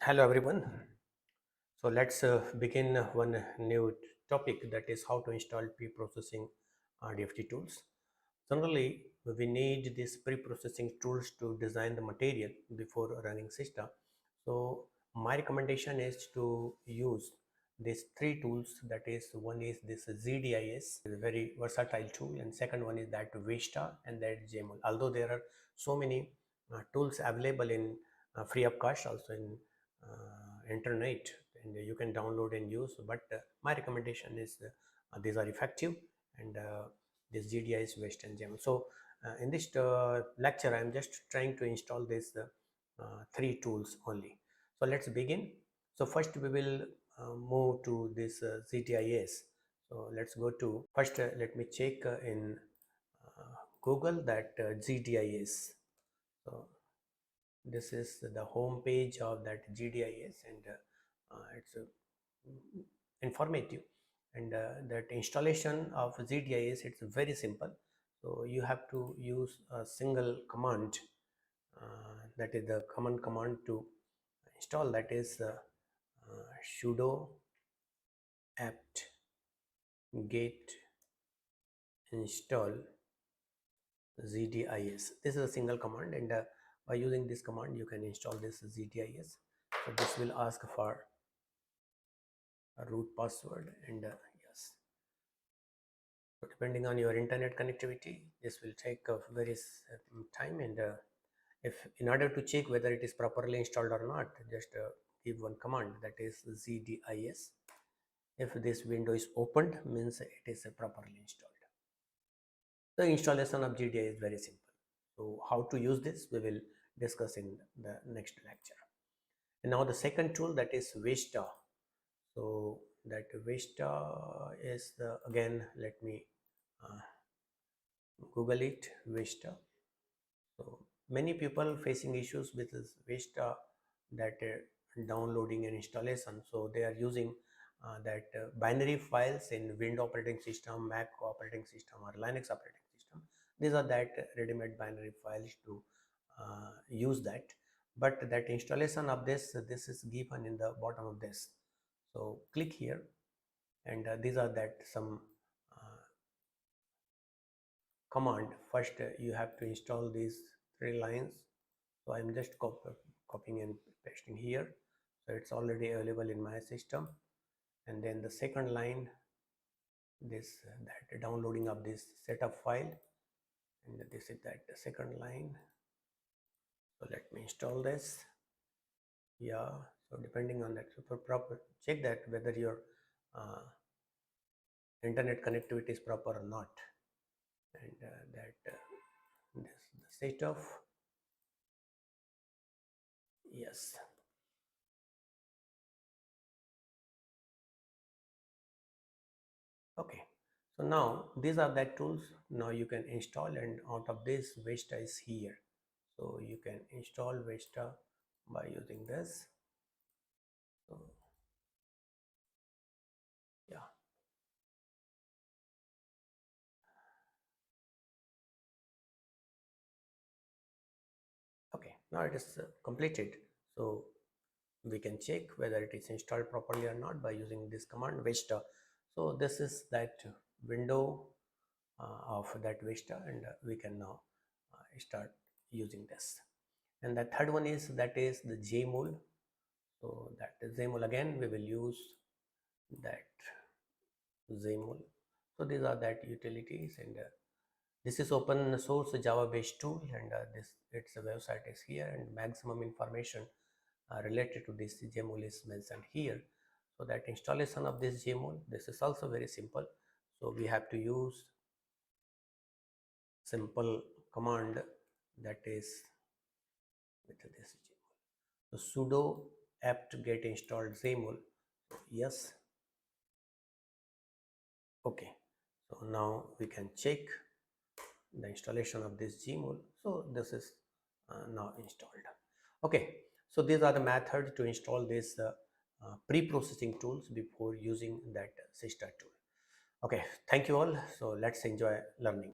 Hello everyone. So let's begin one new topic, that is how to install pre-processing DFT tools. Generally, we need these pre-processing tools to design the material before running Siesta. So my recommendation is to use these three tools. That is, one is this GDIS, a very versatile tool, and second one is that VESTA and that Jmol. Although there are so many tools available in free of cost, also in internet, and you can download and use, but my recommendation is these are effective, and this GDIS West and Gem. So in this lecture I am just trying to install these three tools only. So let's begin. So first we will move to this GDIS. So let's go to first, let me check in Google that GDIS. So this is the home page of that GDIS, and it's informative, and that installation of GDIS, it's very simple. So you have to use a single command, that is the common command to install, that is sudo apt get install GDIS. This is a single command, and by using this command you can install this GDIS. So this will ask for a root password, and yes, so depending on your internet connectivity, this will take a very time, and if in order to check whether it is properly installed or not, just give one command, that is GDIS. If this window is opened, means it is properly installed. The installation of GDIS is very simple. So how to use this, we will discuss in the next lecture. And now the second tool, that is VESTA. So that VESTA is the, again, let me Google it, VESTA. So many people facing issues with this VESTA, that downloading and installation. So they are using that binary files in Windows operating system, Mac operating system, or Linux operating system. These are that ready-made binary files to use that. But that installation of this is given in the bottom of this. So click here, and these are that some command. First you have to install these three lines. So I'm just copying and pasting here, so it's already available in my system. And then the second line, this that downloading of this setup file, and this is that the second line. So let me install this. Yeah, so depending on that, so proper check that whether your uh, internet connectivity is proper or not, and that this the state of, yes. Okay, so now these are that tools. Now you can install, and out of this Vesta is here. So you can install Vesta by using this. So yeah, okay, now it is completed. So we can check whether it is installed properly or not by using this command Vesta. So this is that window of that Vesta, and we can now start using this. And the third one is, that is the Jmol. So that Jmol, again we will use that Jmol. So these are that utilities, and this is open source Java based tool, and this its website is here, and maximum information related to this Jmol is mentioned here. So that installation of this Jmol, this is also very simple. So we have to use simple command, that is with this Jmol. So sudo apt get installed Jmol. Yes. Okay. So now we can check the installation of this Jmol. So this is now installed. Okay, so these are the methods to install this pre-processing tools before using that Siesta tool. Okay, thank you all. So let's enjoy learning.